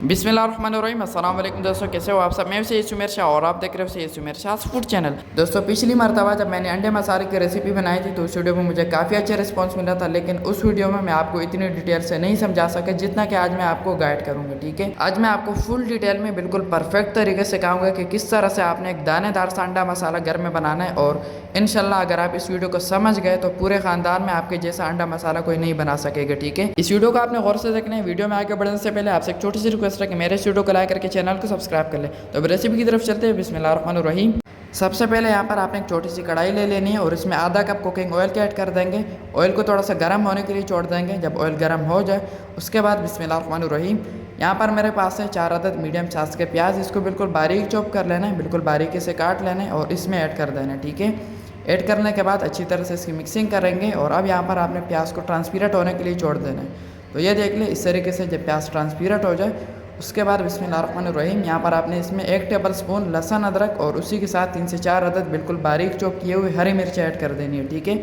बिस्मिल्लाहिर्रहमानिर्रहीम अस्सलाम वालेकुम दोस्तों, कैसे हो आप सब। मैं से सुमेर शाह और आप देख रहे हो से सुमेर शाह फूड चैनल। दोस्तों पिछली मरतबा जब मैंने अंडे मसाले की रेसिपी बनाई थी तो उस वीडियो में मुझे काफ़ी अच्छा रिस्पांस मिला था, लेकिन उस वीडियो में मैं आपको इतनी डिटेल से नहीं समझा सका जितना कि आज मैं आपको गाइड करूँगा। ठीक है, आज मैं आपको फुल डिटेल में बिल्कुल परफेक्ट तरीके से कहूँगा कि किस तरह से आपने एक दानेदार सा अंडा मसाला घर में बनाना है, और इंशाल्लाह अगर आप इस वीडियो को समझ गए तो पूरे खानदान में आपके जैसा अंडा मसाला कोई नहीं बना सकेगा। ठीक है, इस वीडियो को आपने गौर से देखना है। वीडियो में आगे बढ़ने से पहले आपसे एक छोटी सी रिक्वेस्ट है कि मेरे वीडियो को लाइक करके चैनल को सब्सक्राइब कर ले। तो अब रेसिपी की तरफ चलते हैं। बिस्मिल्लाहिर्रहमानिर्रहीम। सबसे पहले यहाँ पर आपने एक छोटी सी कढ़ाई ले लेनी है और इसमें आधा कप कुकिंग ऑयल का ऐड कर देंगे। ऑयल को थोड़ा सा गर्म होने के लिए छोड़ देंगे। जब ऑयल गर्म हो जाए उसके बाद बिस्मिल्लाहिर्रहमानिर्रहीम यहाँ पर मेरे पास है 4 अदद मीडियम साइज के प्याज। इसको बिल्कुल बारीक चॉप कर लेना है, बिल्कुल बारीकी से काट लेना है और इसमें ऐड कर देना है। ठीक है, ऐड करने के बाद अच्छी तरह से इसकी मिक्सिंग करेंगे और अब यहाँ पर आपने प्याज को ट्रांसपेरेंट होने के लिए छोड़ देना है। तो ये देख ले, इस तरीके से जब प्याज ट्रांसपेरेंट हो जाए उसके बाद बिस्मिल्लाहिर्रहमानिर्रहीम यहाँ पर आपने इसमें 1 टेबल स्पून लहसुन अदरक और उसी के साथ 3 से 4 अदद बिल्कुल बारीक चॉप किए हुए हरी मिर्च ऐड कर देनी है। ठीक है,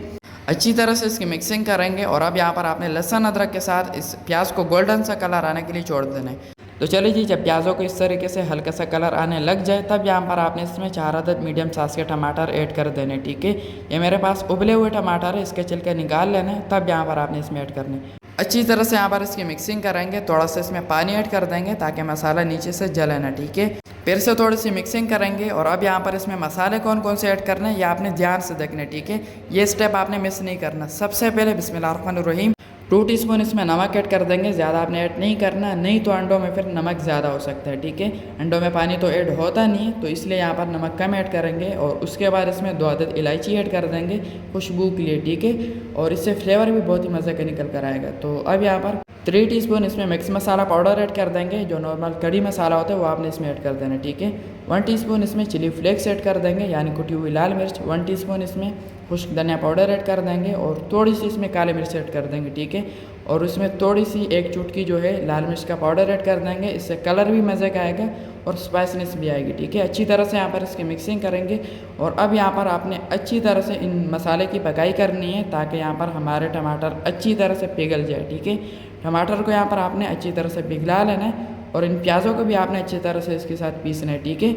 अच्छी तरह से इसकी मिक्सिंग करेंगे और अब यहाँ पर आपने लहसुन अदरक के साथ इस प्याज को गोल्डन सा कलर आने के लिए छोड़ देना है। तो चलिए जी, जब प्याज़ों को इस तरीके से हल्का सा कलर आने लग जाए तब यहाँ पर आपने इसमें 4 अदद मीडियम साइज के टमाटर ऐड कर देने। ठीक है, ये मेरे पास उबले हुए टमाटर है, इसके छिलके निकाल लेने, तब यहाँ पर आपने इसमें ऐड करने। अच्छी तरह से यहाँ पर इसकी मिक्सिंग करेंगे, थोड़ा सा इसमें पानी ऐड कर देंगे ताकि मसाला नीचे से जले ना। ठीक है, फिर से थोड़ी सी मिक्सिंग करेंगे और अब यहाँ पर इसमें मसाले कौन कौन से ऐड करने हैं ये आपने ध्यान से देखना। ठीक है, ये स्टेप आपने मिस नहीं करना। सबसे पहले बिस्मिल्लाहिर्रहमानिर्रहीम 2 टीस्पून इसमें नमक ऐड कर देंगे। ज़्यादा आपने ऐड नहीं करना, नहीं तो अंडों में फिर नमक ज़्यादा हो सकता है। ठीक है, अंडों में पानी तो ऐड होता नहीं है, तो इसलिए यहाँ पर नमक कम ऐड करेंगे। और उसके बाद इसमें 2 अदद इलायची ऐड कर देंगे खुशबू के लिए। ठीक है, और इससे फ्लेवर भी बहुत ही मज़े का निकल कर आएगा। तो अब यहाँ पर 3 टीस्पून इसमें मिक्स मसाला पाउडर ऐड कर देंगे। जो नॉर्मल कड़ी मसाला होता है वो आपने इसमें ऐड कर देना। ठीक है, 1 टीस्पून इसमें चिली फ्लेक्स ऐड कर देंगे, यानी कुटी हुई लाल मिर्च। 1 टीस्पून इसमें खुश्क धनिया पाउडर ऐड कर देंगे और थोड़ी सी इसमें काली मिर्च ऐड कर देंगे। ठीक है, और उसमें थोड़ी सी 1 चुटकी जो है लाल मिर्च का पाउडर ऐड कर देंगे। इससे कलर भी मज़े का आएगा और स्पाइसनेस भी आएगी। ठीक है, अच्छी तरह से यहाँ पर इसकी मिक्सिंग करेंगे और अब यहाँ पर आपने अच्छी तरह से इन मसाले की पकाई करनी है ताकि यहाँ पर हमारे टमाटर अच्छी तरह से पिघल जाए। ठीक है, टमाटर को यहाँ पर आपने अच्छी तरह से पिघला लेना है और इन प्याज़ों को भी आपने अच्छी तरह से इसके साथ पीसना है। ठीक है,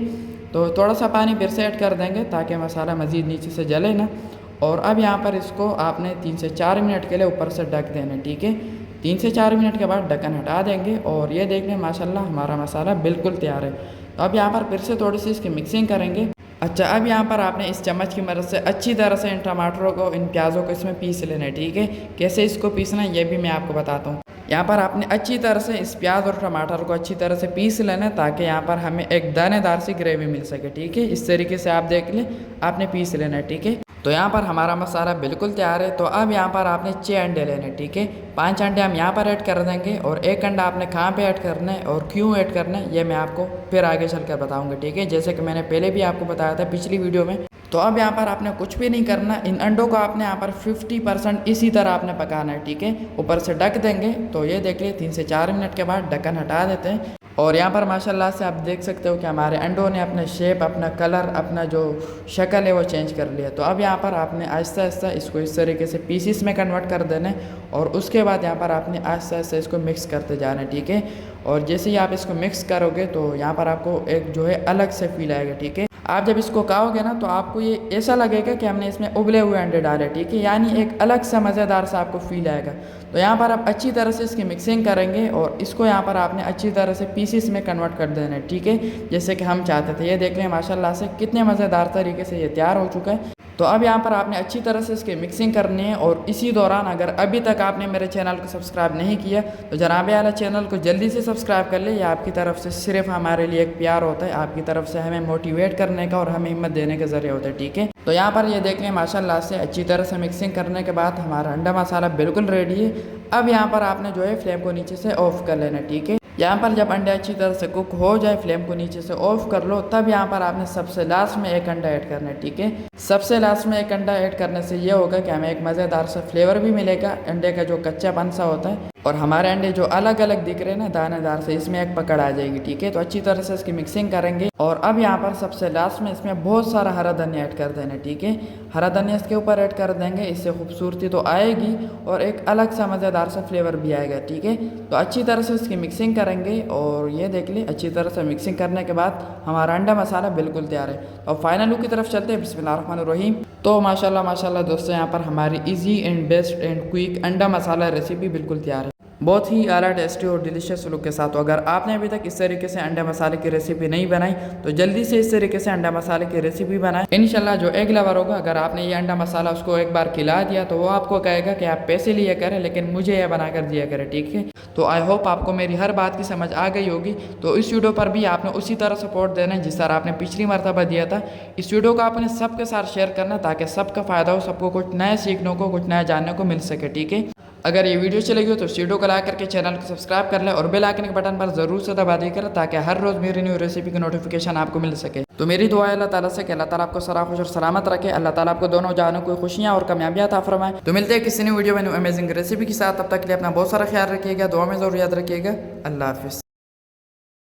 तो थोड़ा सा पानी फिर से ऐड कर देंगे ताकि मसाला मज़ीद नीचे से जले ना। और अब यहाँ पर इसको आपने 3 से 4 मिनट के लिए ऊपर से ढक देना है। ठीक है, 3 से 4 मिनट के बाद ढक्कन हटा देंगे और ये देख लें माशाल्लाह हमारा मसाला बिल्कुल तैयार है। तो अब यहाँ पर फिर से थोड़ी सी इसकी मिक्सिंग करेंगे। अच्छा, अब यहाँ पर आपने इस चम्मच की मदद से अच्छी तरह से इन टमाटरों को, इन प्याज़ों को इसमें पीस लेना है। ठीक है, कैसे इसको पीसना है ये भी मैं आपको बताता हूँ। यहाँ पर आपने अच्छी तरह से इस प्याज और टमाटर को अच्छी तरह से पीस लेना है ताकि यहाँ पर हमें एक दानेदार सी ग्रेवी मिल सके। ठीक है, इस तरीके से आप देख लें, आपने पीस लेना है। ठीक है, तो यहाँ पर हमारा मसाला बिल्कुल तैयार है। तो अब यहाँ पर आपने 6 अंडे लेने। ठीक है, 5 अंडे हम यहाँ पर ऐड कर देंगे और 1 अंडा आपने कहाँ पे ऐड करना है और क्यों ऐड करना है ये मैं आपको फिर आगे चलकर बताऊँगा। ठीक है, जैसे कि मैंने पहले भी आपको बताया था पिछली वीडियो में। तो अब यहाँ पर आपने कुछ भी नहीं करना, इन अंडों को आपने यहाँ पर 50% इसी तरह आपने पकाना है। ठीक है, ऊपर से ढक देंगे। तो ये देख लिए 3 से 4 मिनट के बाद ढक्कन हटा देते हैं और यहाँ पर माशाल्लाह से आप देख सकते हो कि हमारे अंडों ने अपना शेप, अपना कलर, अपना जो शक्ल है वो चेंज कर लिया। तो अब यहाँ पर आपने आहिस्ता आहिस्ता इसको इस तरीके से पीसीस में कन्वर्ट कर देना है और उसके बाद यहाँ पर आपने आहिस्ता आहिस्ता इसको मिक्स करते जाना है। ठीक है, और जैसे ही आप इसको मिक्स करोगे तो यहाँ पर आपको एक जो है अलग से फील आएगा। ठीक है, आप जब इसको खाओगे ना तो आपको ये ऐसा लगेगा कि हमने इसमें उबले हुए अंडे डाले। ठीक है, यानी एक अलग सा मज़ेदार सा आपको फील आएगा। तो यहाँ पर आप अच्छी तरह से इसकी मिक्सिंग करेंगे और इसको यहाँ पर आपने अच्छी तरह से पीसीस में कन्वर्ट कर देना है। ठीक है, जैसे कि हम चाहते थे। ये देख लें माशाल्लाह से कितने मज़ेदार तरीके से ये तैयार हो चुका है। तो अब यहाँ पर आपने अच्छी तरह से इसकी मिक्सिंग करनी है और इसी दौरान अगर अभी तक आपने मेरे चैनल को सब्सक्राइब नहीं किया तो जनाबे वाला चैनल को जल्दी से सब्सक्राइब कर ले। ये आपकी तरफ से सिर्फ हमारे लिए एक प्यार होता है, आपकी तरफ से हमें मोटिवेट करने का और हमें हिम्मत देने के ज़रिए होता है। ठीक है, तो यहाँ पर ये देख लें माशाल्लाह से अच्छी तरह से मिक्सिंग करने के बाद हमारा अंडा मसाला बिल्कुल रेडी है। अब यहाँ पर आपने जो है फ्लेम को नीचे से ऑफ कर लेना। ठीक है, यहाँ पर जब अंडे अच्छी तरह से कुक हो जाए, फ्लेम को नीचे से ऑफ कर लो। तब यहाँ पर आपने सबसे लास्ट में 1 अंडा ऐड करना है। ठीक है, सबसे लास्ट में 1 अंडा ऐड करने से ये होगा कि हमें एक मज़ेदार सा फ्लेवर भी मिलेगा, अंडे का जो कच्चापन सा होता है और हमारे अंडे जो अलग अलग दिख रहे हैं ना दानेदार से, इसमें एक पकड़ आ जाएगी। ठीक है, तो अच्छी तरह से इसकी मिक्सिंग करेंगे। और अब यहाँ पर सबसे लास्ट में इसमें बहुत सारा हरा धनिया ऐड कर देना। ठीक है, हरा धनिया इसके ऊपर ऐड कर देंगे, इससे खूबसूरती तो आएगी और एक अलग सा मज़ेदार सा फ्लेवर भी आएगा। ठीक है, तो अच्छी तरह से इसकी मिक्सिंग करेंगे। और ये देख ले, अच्छी तरह से मिक्सिंग करने के बाद हमारा अंडा मसाला बिल्कुल तैयार है। और फाइनल लुक की तरफ चलते हैं। बिस्मिल्लाहिर्रहमानिर्रहीम। तो माशाल्लाह माशाल्लाह दोस्तों, यहाँ पर हमारी easy and best and quick अंडा मसाला रेसिपी बिल्कुल तैयार है, बहुत ही आला, टेस्टी और डिलीशियस लुक के साथ। तो अगर आपने अभी तक इस तरीके से अंडा मसाले की रेसिपी नहीं बनाई तो जल्दी से इस तरीके से अंडा मसाले की रेसिपी बनाएं। इंशाल्लाह जो एग लवर होगा, अगर आपने ये अंडा मसाला उसको एक बार खिला दिया तो वो आपको कहेगा कि आप पैसे लिया करें लेकिन मुझे यह बना कर दिया करें। ठीक है, तो आई होप आपको मेरी हर बात की समझ आ गई होगी। तो इस वीडियो पर भी आपने उसी तरह सपोर्ट देना है जिस तरह आपने पिछली मरतबा दिया था। इस वीडियो को आपने सबके साथ शेयर करना ताकि सबका फ़ायदा हो, सबको कुछ नया सीखने को, कुछ नया जानने को मिल सके। ठीक है, अगर ये वीडियो चलेगी हो तो इस वीडियो को लाइक करके चैनल को सब्सक्राइब कर लें और बेल आइकन के बटन पर ज़रूर से दबा दिया करें ताकि हर रोज़ मेरी न्यू रेसिपी की नोटिफिकेशन आपको मिल सके। तो मेरी दुआ है अल्लाह ताला से कि अल्लाह ताला आपको सरा खुश और सलामत रखे, अल्लाह ताला आपको दोनों जानों को खुशियाँ और कामयाबियाँ अता फरमाए। तो मिलते हैं किसी न्यू वीडियो में न्यू अमेजिंग रेसिपी के साथ। तब तक के लिए अपना बहुत सारा ख्याल रखिएगा, दुआ में ज़रूर याद रखिएगा। अल्लाह हाफिज़।